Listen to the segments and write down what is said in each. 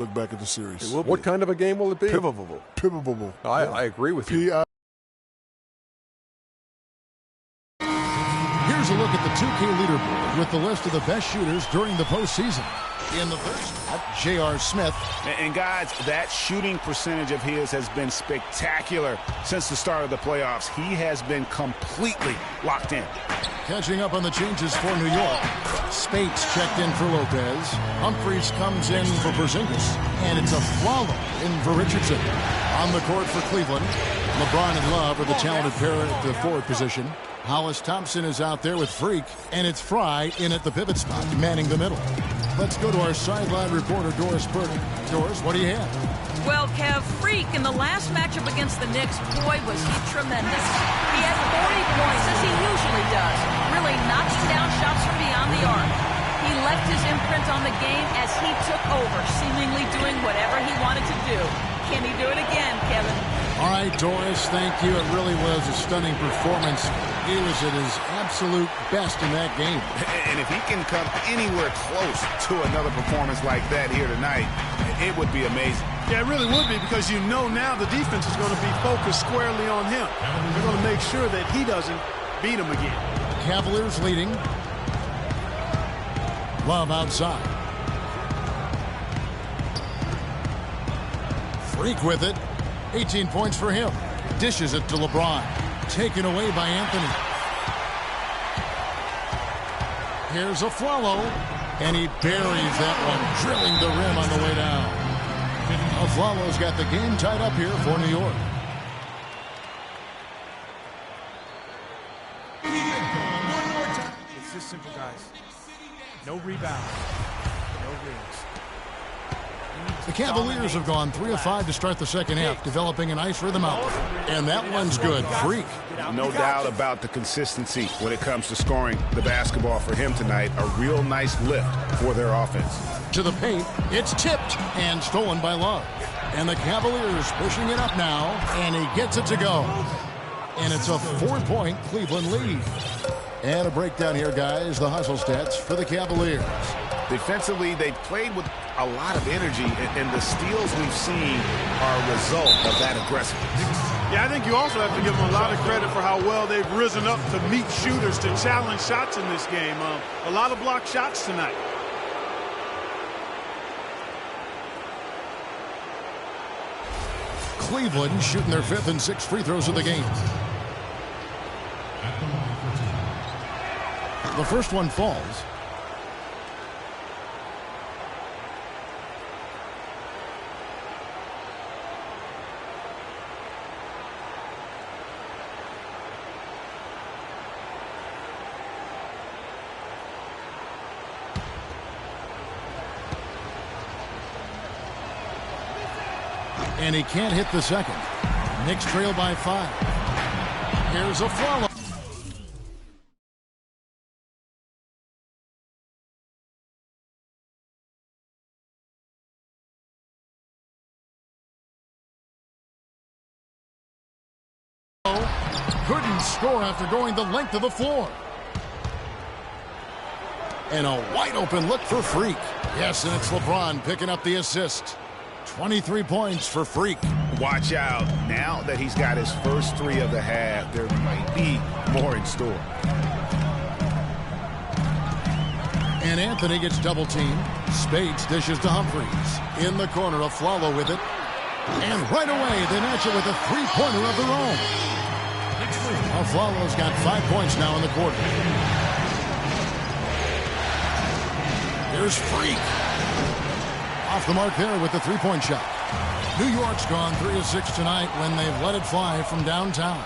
Look back at the series. What kind of a game will it be? Pivotal. Pivotal. I agree with you. Here's a look at the 2K leaderboard with the list of the best shooters during the postseason. In the first spot, J.R. Smith. And guys, that shooting percentage of his has been spectacular since the start of the playoffs. He has been completely locked in. Catching up on the changes for New York. Spates checked in for Lopez. Humphries comes in for Porzingis. And it's a Flalo in for Richardson. On the court for Cleveland, LeBron and Love are the talented pair at the forward position. Hollis Thompson is out there with Freak, and it's Fry in at the pivot spot, manning the middle. Let's go to our sideline reporter, Doris Burton. Doris, what do you have? Well, Kev, Freak in the last matchup against the Knicks, boy, was he tremendous. He had 40 points, as he usually does, really knocking down shots from beyond the arc. He left his imprint on the game as he took over, seemingly doing whatever he wanted to do. Can he do it again, Kevin? All right, Doris, thank you. It really was a stunning performance. He was at his absolute best in that game. And if he can come anywhere close to another performance like that here tonight, it would be amazing. Yeah, it really would be, because you know now the defense is going to be focused squarely on him. They're going to make sure that he doesn't beat him again. Cavaliers leading. Love outside. Freak with it. 18 points for him. Dishes it to LeBron. Taken away by Anthony. Here's a Flalo. And he buries that one, drilling the rim on the way down. Flalo's got the game tied up here for New York. It's this simple, guys. No rebound. No rings. The Cavaliers have gone 3 of 5 to start the second half, developing a nice rhythm out there. And that one's good. Freak. No doubt about the consistency when it comes to scoring the basketball for him tonight. A real nice lift for their offense. To the paint. It's tipped and stolen by Love. And the Cavaliers pushing it up now, and he gets it to go. And it's a 4-point Cleveland lead. And a breakdown here, guys. The hustle stats for the Cavaliers. Defensively, they played with a lot of energy, and the steals we've seen are a result of that aggressiveness. Yeah, I think you also have to give them a lot of credit for how well they've risen up to meet shooters, to challenge shots in this game. A lot of blocked shots tonight. Cleveland shooting their 5th and 6th free throws of the game. The first one falls. And he can't hit the second. Knicks trail by 5. Here's a Flalo. Couldn't score after going the length of the floor. And a wide open look for Freak. Yes, and it's LeBron picking up the assist. 23 points for Freak. Watch out. Now that he's got his first 3 of the half, there might be more in store. And Anthony gets double teamed. Spates dishes to Humphries. In the corner, a Flalo with it. And right away, they match it with a 3-pointer of their own. Flalo's got 5 points now in the quarter. Here's Freak. Off the mark there with the 3-point shot. New York's gone 3 of 6 tonight when they've let it fly from downtown.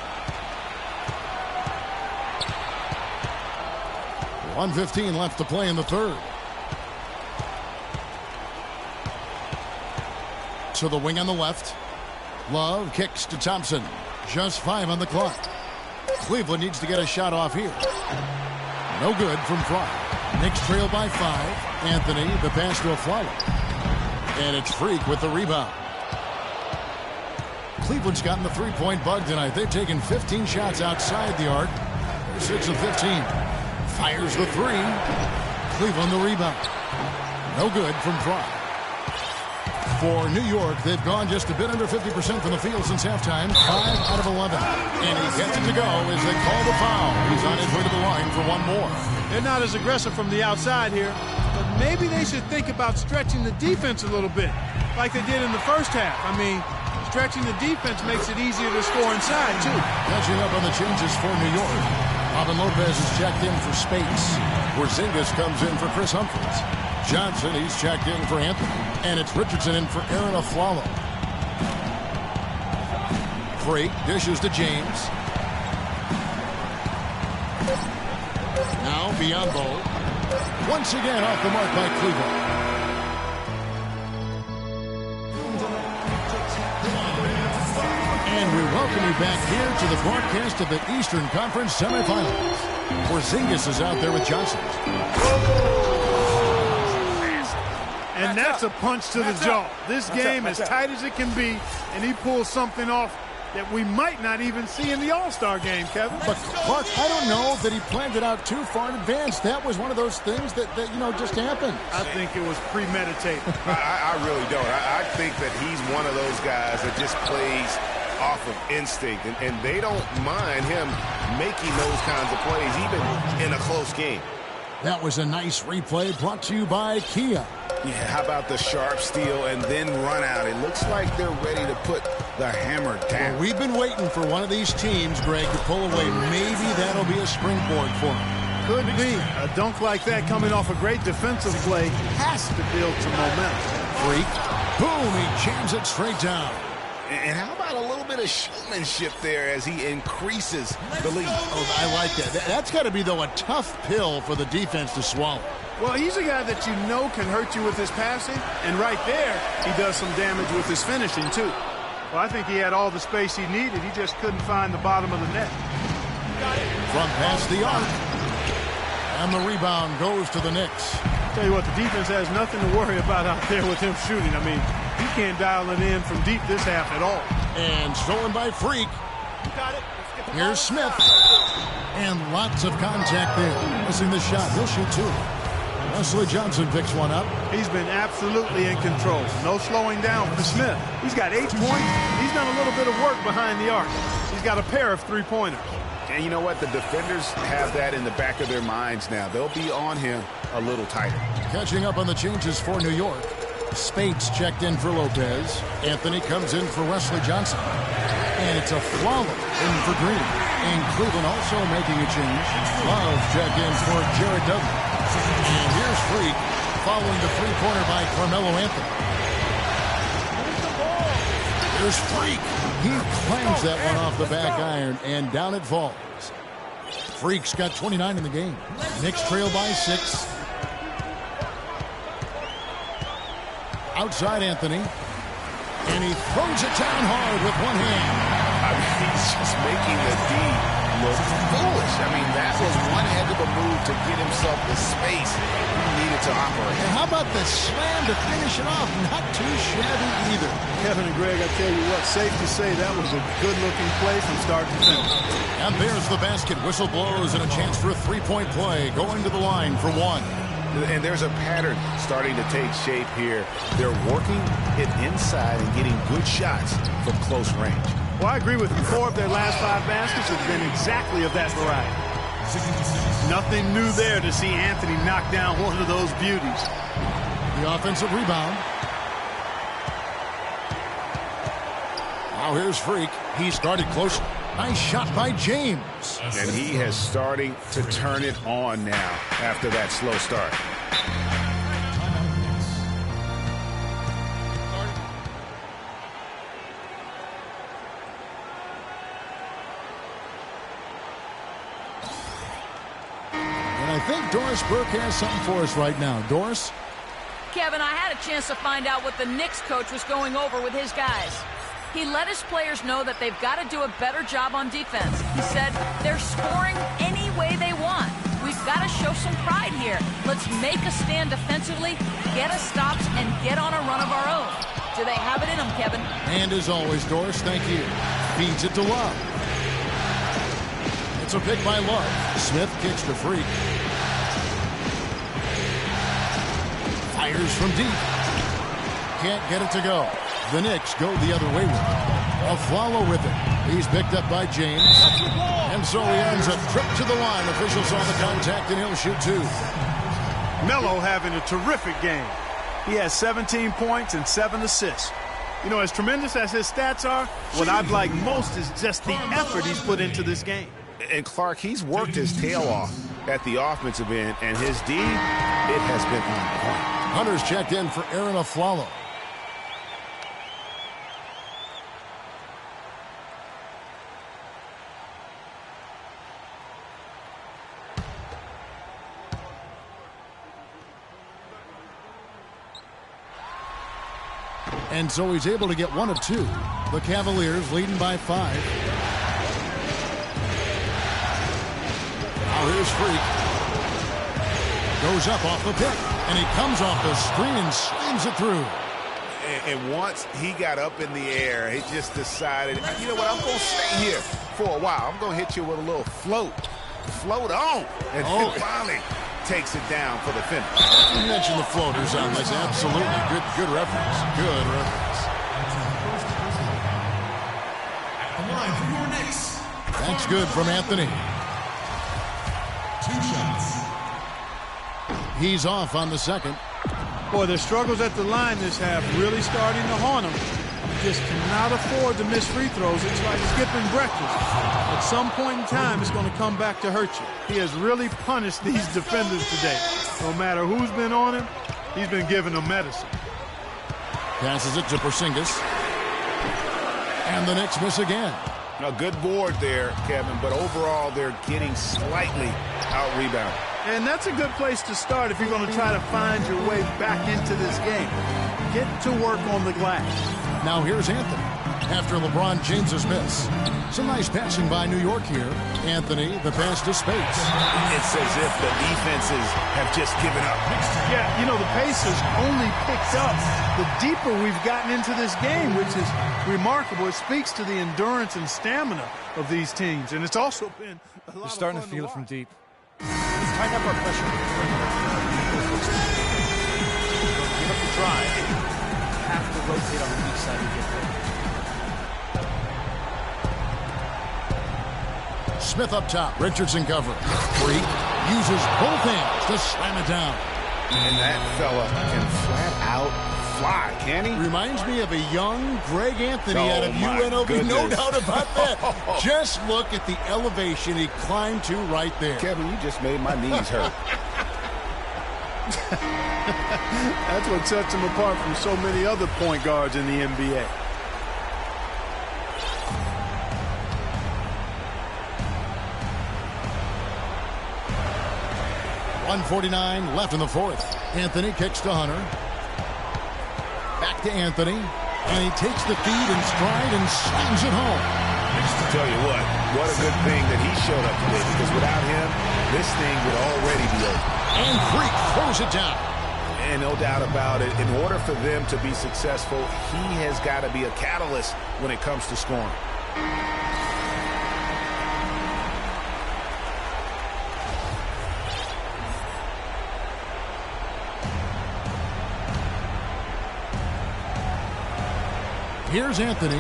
1:15 left to play in the third. To the wing on the left. Love kicks to Thompson. Just 5 on the clock. Cleveland needs to get a shot off here. No good from Fry. Knicks trail by 5. Anthony, the pass to a Flalo. And it's Freak with the rebound. Cleveland's gotten the 3-point bug tonight. They've taken 15 shots outside the arc. They're 6 of 15. Fires the 3. Cleveland the rebound. No good from Fry. For New York, they've gone just a bit under 50% from the field since halftime, 5 out of 11. And he gets it to go as they call the foul. He's on his way to the line for one more. They're not as aggressive from the outside here, but maybe they should think about stretching the defense a little bit, like they did in the first half. I mean, stretching the defense makes it easier to score inside, too. Catching up on the changes for New York. Robin Lopez is checked in for Spates. Porzingis comes in for Chris Humphries. Johnson, he's checked in for Anthony. And it's Richardson in for Aaron Aflalo. Freak dishes to James. Now Biyombo. Once again off the mark by Cleveland. And we welcome you back here to the broadcast of the Eastern Conference semifinals. Porzingis is out there with Johnson. And that's a punch to the jaw. This game as tight as it can be, and he pulls something off that we might not even see in the All-Star game, Kevin. But, Clark, I don't know that he planned it out too far in advance. That was one of those things that just happened. I think it was premeditated. I really don't. I think that he's one of those guys that just plays off of instinct, and they don't mind him making those kinds of plays, even in a close game. That was a nice replay brought to you by Kia. Yeah, how about the sharp steal and then run out? It looks like they're ready to put the hammer down. Well, we've been waiting for one of these teams, Greg, to pull away. Maybe that'll be a springboard for them. Could be. A dunk like that coming off a great defensive play has to build some momentum. Freak. Boom, he jams it straight down. And how about a little bit of showmanship there as he increases the lead? Oh, I like that. That's got to be, though, a tough pill for the defense to swallow. Well, he's a guy that you know can hurt you with his passing, and right there, he does some damage with his finishing, too. Well, I think he had all the space he needed. He just couldn't find the bottom of the net. From past the arc. And the rebound goes to the Knicks. Tell you what, the defense has nothing to worry about out there with him shooting. I mean, he can't dial it in from deep this half at all. And stolen by Freak. Here's Smith. And lots of contact there. Missing the shot. He'll shoot two. Wesley Johnson picks one up. He's been absolutely in control. No slowing down for Smith. He's got 8 points. He's done a little bit of work behind the arc. He's got a pair of three-pointers. And you know what? The defenders have that in the back of their minds now. They'll be on him a little tighter. Catching up on the changes for New York. Spates checked in for Lopez. Anthony comes in for Wesley Johnson. And it's a Aflalo in for Green. And Cleveland also making a change. Love checked in for Jared Dudley. And here's Freak following the three-pointer by Carmelo Anthony. Here's Freak. He clangs that one off the back iron, and down it falls. Freak's got 29 in the game. Knicks trail by 6. Outside Anthony. And he throws it down hard with one hand. I mean, he's just making the D look foolish. I mean, that was one heck of a move to get himself the space he needed to operate. And how about the slam to finish it off? Not too shabby either. Kevin and Greg, I tell you what, safe to say that was a good-looking play from start to finish. And there's the basket. Whistle blows and a chance for a three-point play. Going to the line for one. And there's a pattern starting to take shape here. They're working it inside and getting good shots from close range. Well, I agree with you. 4 of their last 5 baskets have been exactly of that variety. Nothing new there to see Anthony knock down one of those beauties. The offensive rebound. Now here's Freak. He started close. Nice shot by James. And he has starting to turn it on now after that slow start. And I think Doris Burke has something for us right now. Doris? Kevin, I had a chance to find out what the Knicks coach was going over with his guys. He let his players know that they've got to do a better job on defense. He said they're scoring any way they want. We've got to show some pride here. Let's make a stand defensively, get us stops, and get on a run of our own. Do they have it in them, Kevin? And as always, Doris, thank you. Feeds it to Love. It's a pick by Love. Smith kicks to Freak. Fires from deep. can't get it to go. The Knicks go the other way with it. Afflalo with it. He's picked up by James. And so he earns a trip to the line. Officials saw the contact, and he'll shoot 2. Melo having a terrific game. He has 17 points and 7 assists. You know, as tremendous as his stats are, what I'd like most is just the effort he's put into this game. And Clark, he's worked his tail off at the offensive end, and his D, it has been on point. Hunter's checked in for Aaron Afflalo. And so he's able to get 1 of 2. The Cavaliers leading by 5. Now here's Freak. Goes up off the pick. And he comes off the screen and slams it through. And once he got up in the air, he just decided, you know what, I'm going to stay here for a while. I'm going to hit you with a little float. Float on. And then finally takes it down for the finish. You mentioned the floaters on this. Absolutely. Good reference. Good reference. That's good from Anthony. 2 shots. He's off on the second. Boy, the struggles at the line this half really starting to haunt him. You just cannot afford to miss free throws. It's like skipping breakfast. At some point in time, it's going to come back to hurt you. He has really punished these defenders today. No matter who's been on him, he's been giving them medicine. Passes it to Porzingis. And the Knicks miss again. A good board there, Kevin, but overall they're getting slightly out-rebounded. And that's a good place to start if you're going to try to find your way back into this game. Get to work on the glass. Now here's Anthony after LeBron James's miss. Some nice passing by New York here. Anthony, the pass to Spates. It's as if the defenses have just given up. Yeah, you know, the pace has only picked up the deeper we've gotten into this game, which is remarkable. It speaks to the endurance and stamina of these teams. And it's also been a lot You're starting of to fun feel it watch. from deep. Let's tighten up our pressure. Give up the drive. Have to rotate on the weak side to get there. Smith up top. Richardson covering. Freak uses both hands to slam it down. And that fella can flat out fly, can he? Reminds me of a young Greg Anthony Oh, out of my UNLV. goodness. No doubt about that. Just look at the elevation he climbed to right there. Kevin, you just made my knees hurt. That's what sets him apart from so many other point guards in the NBA. .149 left in the fourth. Anthony kicks to Hunter. Back to Anthony. And he takes the feed in stride and slams it home. Tell you what a good thing that he showed up today, because without him, this thing would already be over. And Freak throws it down. And no doubt about it, in order for them to be successful, he has got to be a catalyst when it comes to scoring. Here's Anthony.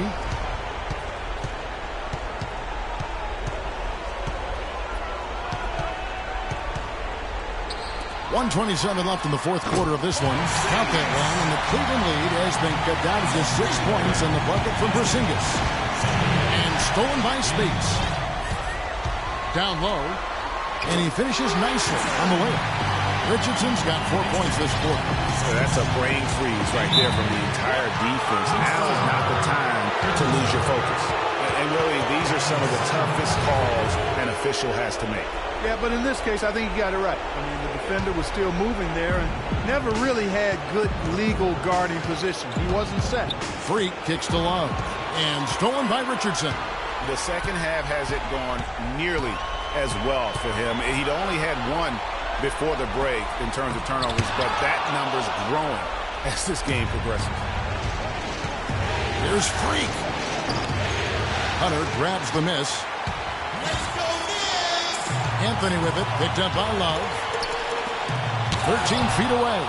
.127 left in the fourth quarter of this one. Count that one, and the Cleveland lead has been cut down to just 6 points in the bucket from Porzingis. And stolen by Spates. Down low, and he finishes nicely on the layup. Richardson's got 4 points this quarter. So that's a brain freeze right there from the entire defense. Now is not the time to lose your focus. And really, these are some of the toughest calls an official has to make. Yeah, but in this case, I think he got it right. I mean, the defender was still moving there and never really had good legal guarding position. He wasn't set. Freak kicks to Love, and stolen by Richardson. The second half hasn't gone nearly as well for him. He'd only had one before the break in terms of turnovers, but that number's growing as this game progresses. Here's Freak. Hunter grabs the miss. Anthony with it, picked up by Love. 13 feet away.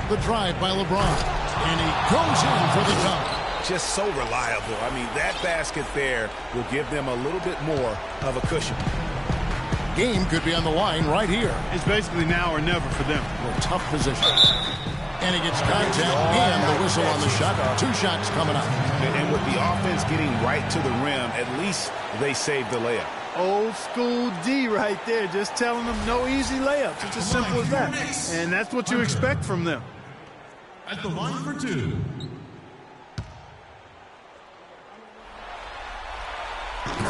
The drive by LeBron. And he goes in for the dunk. Just so reliable. I mean, that basket there will give them a little bit more of a cushion. Game could be on the line right here. It's basically now or never for them. A tough position. And he gets contact and the whistle on the shot. 2 shots coming up. And with the offense getting right to the rim, at least they saved the layup. Old school D right there, just telling them no easy layups. It's as simple as that. And that's what you expect from them. At the line for 2.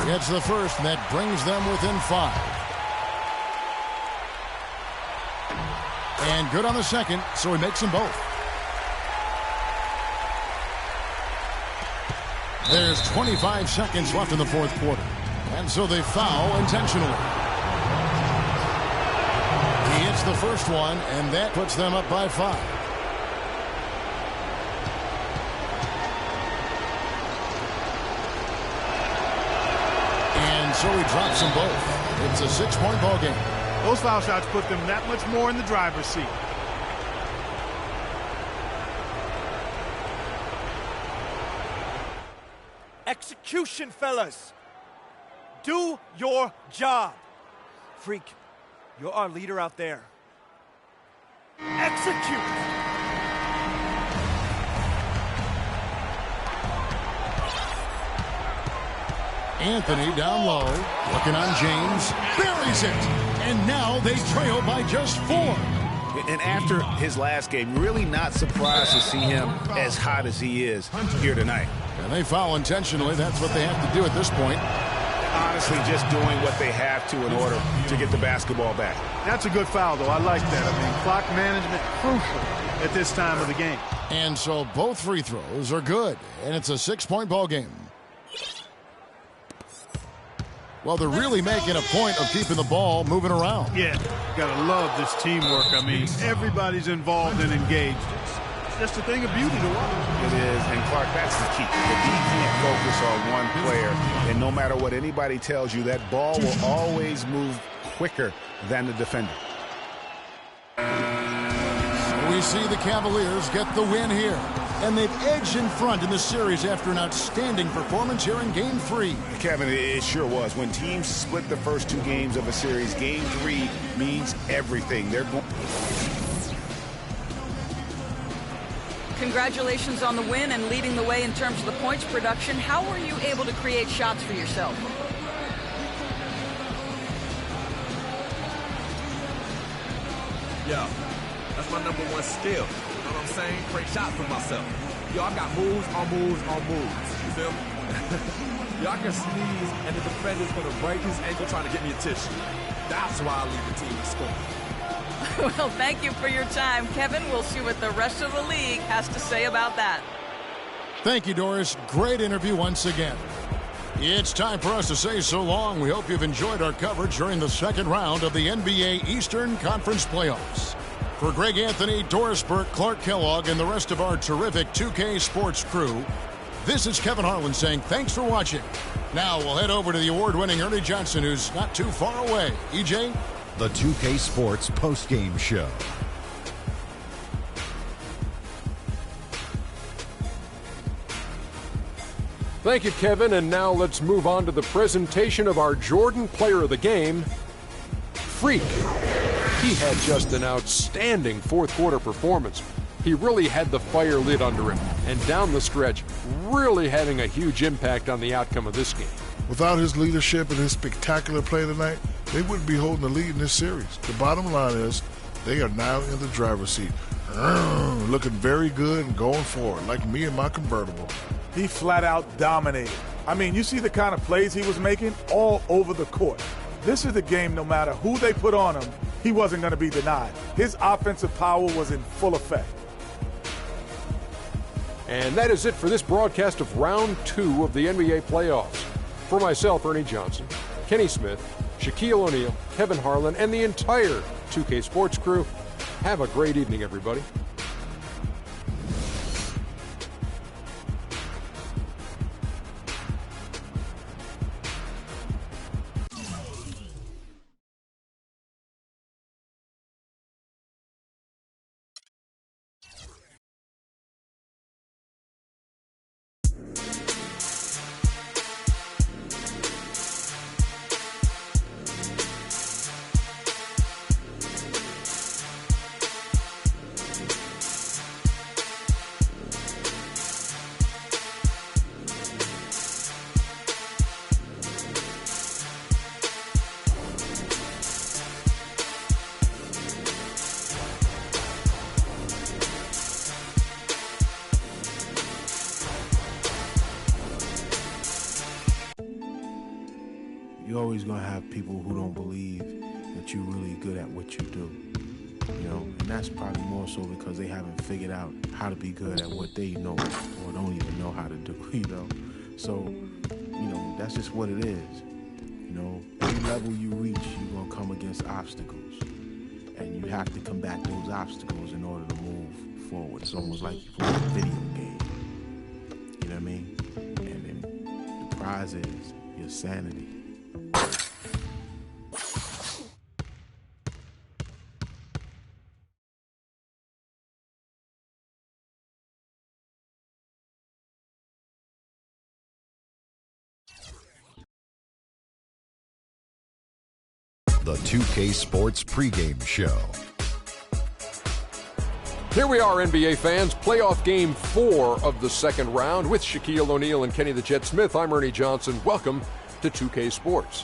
Gets the first, and that brings them within 5. And good on the second, so he makes them both. There's 25 seconds left in the fourth quarter. And so they foul intentionally. He hits the first one, and that puts them up by 5. And so he drops them both. It's a 6-point ball game. Those foul shots put them that much more in the driver's seat. Execution, fellas. Do your job. Freak, you're our leader out there. Execute. Anthony down low, looking on James, buries it, and now they trail by just 4. And after his last game, really not surprised to see him as hot as he is here tonight. And they foul intentionally. That's what they have to do at this point. Honestly, just doing what they have to in order to get the basketball back. That's a good foul, though. I like that. I mean, clock management crucial at this time of the game. And so both free throws are good, and it's a 6-point ball game. Well, they're really making a point of keeping the ball moving around. Yeah, gotta love this teamwork. I mean, everybody's involved and engaged. It's just a thing of beauty to watch. It is, and Clark, that's the key. The D can't focus on one player, and no matter what anybody tells you, that ball will always move quicker than the defender. We see the Cavaliers get the win here, and they've edged in front in the series after an outstanding performance here in Game 3. Kevin, it sure was. When teams split the first 2 games of a series, Game 3 means everything. They're going. Congratulations on the win and leading the way in terms of the points production. How were you able to create shots for yourself? Yeah, that's my #1 skill. You know what I'm saying? Create shots for myself. Yo, I got moves on moves on moves. You feel me? Yo, I can sneeze and the defender's gonna break his ankle trying to get me a tissue. That's why I lead the team to score. Well, thank you for your time, Kevin. We'll see what the rest of the league has to say about that. Thank you, Doris. Great interview once again. It's time for us to say so long. We hope you've enjoyed our coverage during the second round of the NBA Eastern Conference Playoffs. For Greg Anthony, Doris Burke, Clark Kellogg, and the rest of our terrific 2K Sports crew, this is Kevin Harlan saying thanks for watching. Now we'll head over to the award-winning Ernie Johnson, who's not too far away. EJ? The 2K Sports postgame show. Thank you, Kevin. And now let's move on to the presentation of our Jordan Player of the Game, Freak. He had just an outstanding fourth quarter performance. He really had the fire lit under him, and down the stretch, really having a huge impact on the outcome of this game. Without his leadership and his spectacular play tonight, they wouldn't be holding the lead in this series. The bottom line is they are now in the driver's seat. Looking very good and going forward, like me and my convertible. He flat out dominated. I mean, you see the kind of plays he was making all over the court. This is the game, no matter who they put on him, he wasn't going to be denied. His offensive power was in full effect. And that is it for this broadcast of Round 2 of the NBA playoffs. For myself, Ernie Johnson, Kenny Smith, Shaquille O'Neal, Kevin Harlan, and the entire 2K Sports crew, have a great evening, everybody. always going to have people who don't believe that you're really good at what you do. You know, and that's probably more so because they haven't figured out how to be good at what they know or don't even know how to do, you know. So, you know, that's just what it is. You know, any level you reach, you're going to come against obstacles. And you have to combat those obstacles in order to move forward. It's almost like you play a video game. You know what I mean? And then the prize is your sanity. The 2K Sports pregame show. Here we are, NBA fans. Playoff game 4 of the second round with Shaquille O'Neal and Kenny the Jet Smith. I'm Ernie Johnson. Welcome to 2K Sports.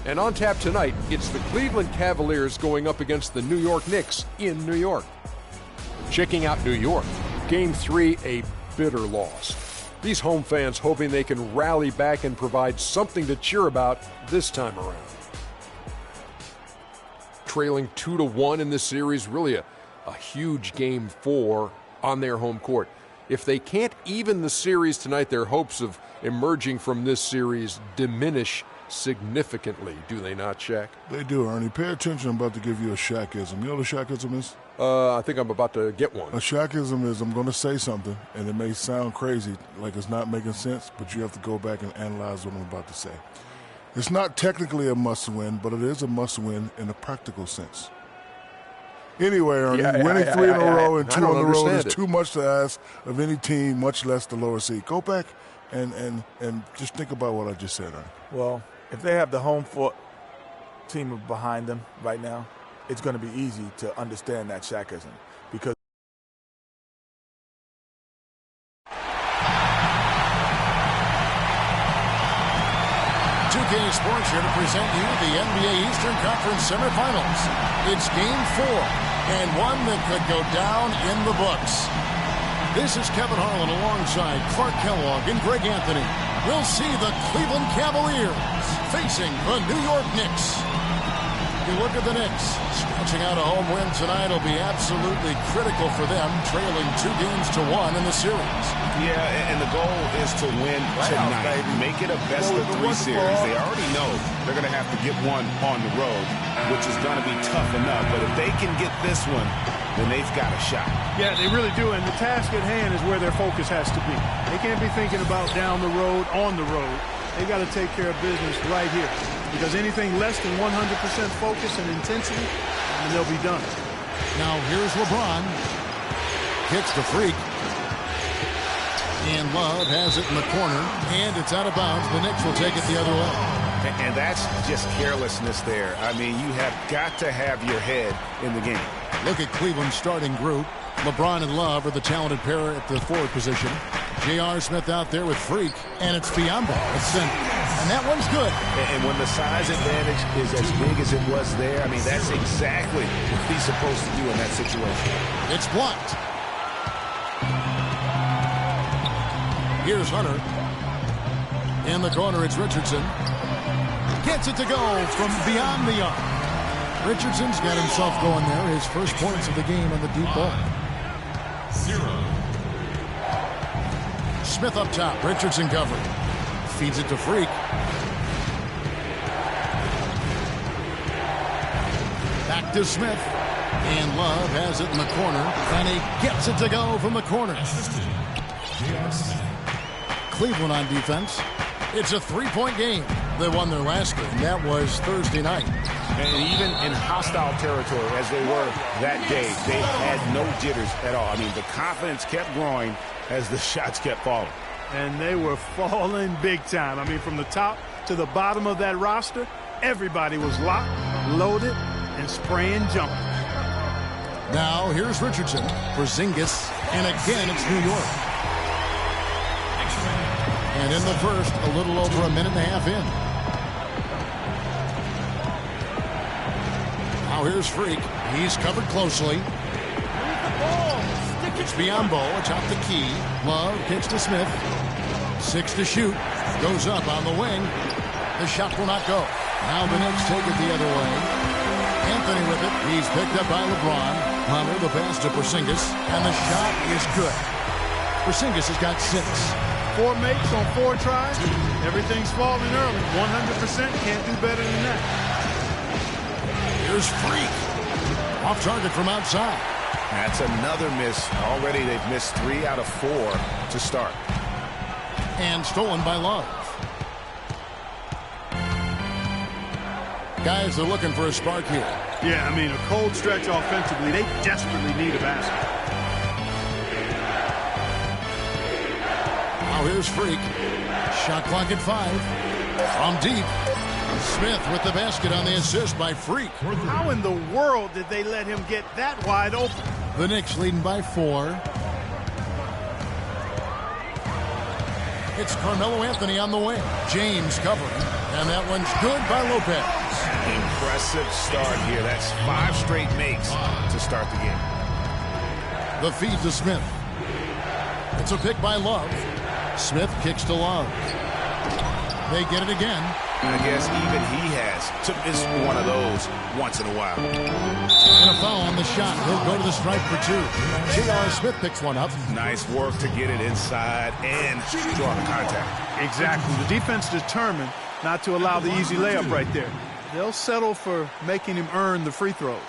And on tap tonight, it's the Cleveland Cavaliers going up against the New York Knicks in New York. Checking out New York. Game 3, a bitter loss. These home fans hoping they can rally back and provide something to cheer about this time around. Trailing 2-1 in this series, really a huge game 4 on their home court. If they can't even the series tonight, their hopes of emerging from this series diminish significantly, do they not, Shaq? They do, Ernie. Pay attention. I'm about to give you a Shaqism. You know what a Shaqism is? I think I'm about to get one. A Shaqism is I'm going to say something, and it may sound crazy, like it's not making sense, but you have to go back and analyze what I'm about to say. It's not technically a must-win, but it is a must-win in a practical sense. Anyway, Ernie, winning 3 in a row and 2 on the road is too much to ask of any team, much less the lower seed. Go back and just think about what I just said, Ernie. Well, if they have the home team behind them right now, it's going to be easy to understand that Shaqism because 2K Sports here to present you the NBA Eastern Conference semifinals. It's Game 4, and one that could go down in the books. This is Kevin Harlan alongside Clark Kellogg and Greg Anthony. We'll see the Cleveland Cavaliers facing the New York Knicks. If you look at the Knicks, scratching out a home win tonight will be absolutely critical for them, trailing 2-1 in the series. Yeah, and the goal is to win tonight. Make it a best-of-3 series. They already know they're going to have to get one on the road, which is going to be tough enough. But if they can get this one, then they've got a shot. Yeah, they really do, and the task at hand is where their focus has to be. They can't be thinking about down the road, on the road. They got to take care of business right here, because anything less than 100% focus and intensity, and they'll be done. Now here's LeBron. Hits the freak. And Love has it in the corner, and it's out of bounds. The Knicks will take it the other way. And that's just carelessness there. I mean, you have got to have your head in the game. Look at Cleveland's starting group. LeBron and Love are the talented pair at the forward position. J.R. Smith out there with Freak, and it's Biyombo at center. And that one's good. And when the size advantage is as big as it was there, I mean, that's exactly what he's supposed to do in that situation. It's blocked. Here's Hunter. In the corner, it's Richardson. Gets it to go from beyond the arc. Richardson's got himself going there. His first points of the game on the deep ball. 0. Smith up top. Richardson covered. Feeds it to Freak. Back to Smith. And Love has it in the corner. And he gets it to go from the corner. Cleveland on defense. It's a 3-point game. They won their last game. That was Thursday night. And even in hostile territory, as they were that day, they had no jitters at all. I mean, the confidence kept growing as the shots kept falling. And they were falling big time. I mean, from the top to the bottom of that roster, everybody was locked, loaded, and spraying jumpers. Now, here's Richardson for Zingis. And again, it's New York. And in the first, a little over a minute and a half in. Now here's Freak. He's covered closely. It's Biyombo atop the key. Love kicks to Smith. 6 to shoot. Goes up on the wing. The shot will not go. Now the Knicks take it the other way. Anthony with it. He's picked up by LeBron. Hunter, the pass to Porzingis. And the shot is good. Porzingis has got 6. 4 makes on 4 tries. Everything's falling early. 100% can't do better than that. Here's Freak. Off target from outside. That's another miss. Already they've missed 3 out of 4 to start. And stolen by Love. Guys, they're looking for a spark here. Yeah, I mean, a cold stretch offensively. They desperately need a basket. Now here's Freak. Shot clock at 5. From deep. Smith with the basket on the assist by Freak. How in the world did they let him get that wide open? The Knicks leading by 4. It's Carmelo Anthony on the wing. James covering. And that one's good by Lopez. Impressive start here. That's 5 straight makes to start the game. The feed to Smith. It's a pick by Love. Smith kicks to Love. They get it again. I guess even he has to miss one of those once in a while. And a foul on the shot. He'll go to the stripe for 2. J.R. Smith picks one up. Nice work to get it inside and draw the contact. Exactly. The defense determined not to allow the easy layup right there. They'll settle for making him earn the free throws.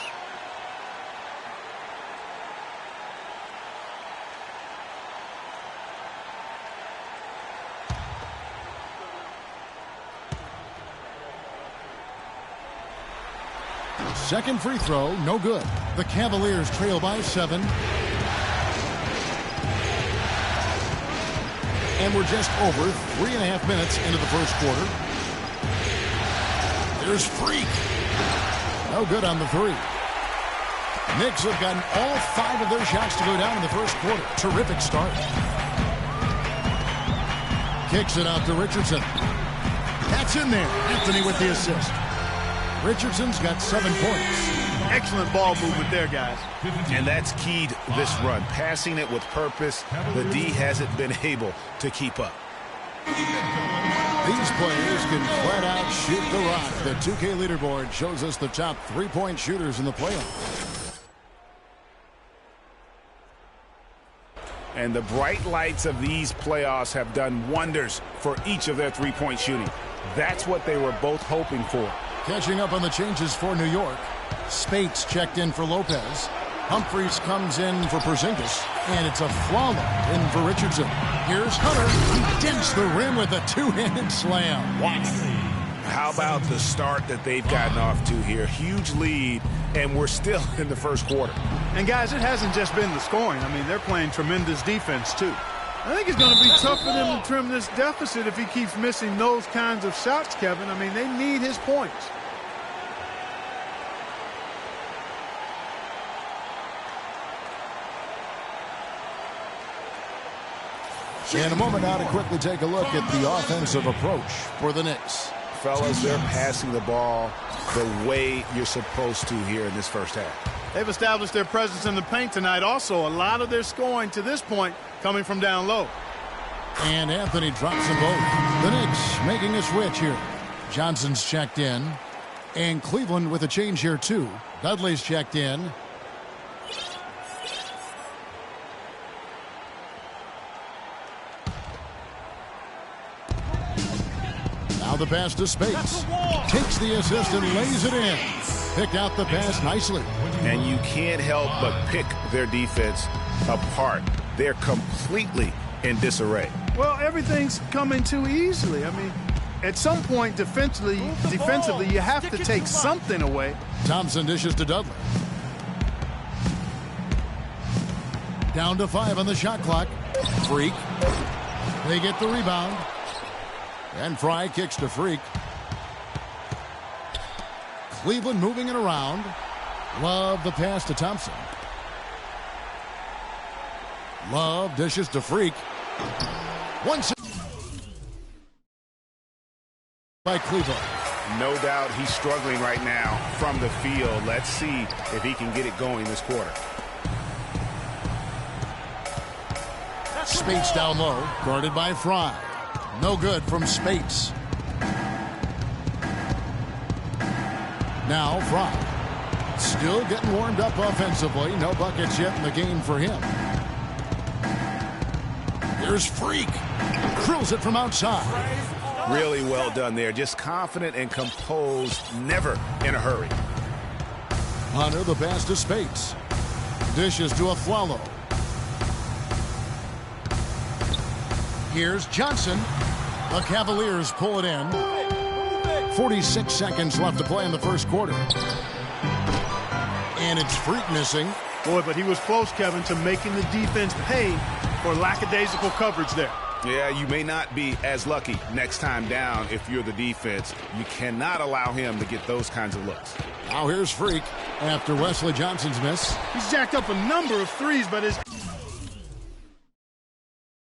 Second free throw, no good. The Cavaliers trail by 7. And we're just over 3.5 minutes into the first quarter. There's Freak. No good on the 3. Knicks have gotten all 5 of their shots to go down in the first quarter. Terrific start. Kicks it out to Richardson. That's in there. Anthony with the assist. Richardson's got 7 points. Excellent ball movement there, guys. And that's keyed this run. Passing it with purpose. The D hasn't been able to keep up. These players can flat out shoot the rock. The 2K leaderboard shows us the top 3-point shooters in the playoffs. And the bright lights of these playoffs have done wonders for each of their 3-point shooting. That's what they were both hoping for. Catching up on the changes for New York. Spates checked in for Lopez. Humphries comes in for Porzingis. And it's a Flawless in for Richardson. Here's Hunter. He dents the rim with a 2-handed slam. Wow. How about the start that they've gotten off to here? Huge lead, and we're still in the first quarter. And, guys, it hasn't just been the scoring. I mean, they're playing tremendous defense, too. I think it's going to be tough for them to trim this deficit if he keeps missing those kinds of shots, Kevin. I mean, they need his points. In a moment now to quickly take a look at the offensive approach for the Knicks. Fellas, they're passing the ball the way you're supposed to here in this first half. They've established their presence in the paint tonight. Also, a lot of their scoring to this point coming from down low. And Anthony drops them both. The Knicks making a switch here. Johnson's checked in. And Cleveland with a change here too. Dudley's checked in. Now the pass to Spates. Takes the assist and lays it in. Picked out the pass nicely. And you can't help but pick their defense apart. They're completely in disarray. Well, everything's coming too easily. I mean, at some point defensively, you have to take something away. Thompson dishes to Dudley. Down to 5 on the shot clock. Freak. They get the rebound. And Fry kicks to Freak. Cleveland moving it around. Love the pass to Thompson. Love dishes to Freak. Once by Cleveland. No doubt he's struggling right now from the field. Let's see if he can get it going this quarter. Spates down low, guarded by Fry. No good from Spates. Now Fry. Still getting warmed up offensively. No buckets yet in the game for him. Here's Freak. Drills it from outside. Really well done there. Just confident and composed. Never in a hurry. Hunter the pass to Spates. Dishes to Afflalo. Here's Johnson. The Cavaliers pull it in. 46 seconds left to play in the first quarter. And it's Freak missing. Boy, but he was close, Kevin, to making the defense pay for lackadaisical coverage there. Yeah, you may not be as lucky next time down if you're the defense. You cannot allow him to get those kinds of looks. Now here's Freak after Wesley Johnson's miss. He's jacked up a number of threes, but his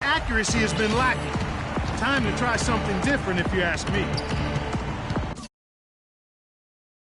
accuracy has been lacking. Time to try something different, if you ask me.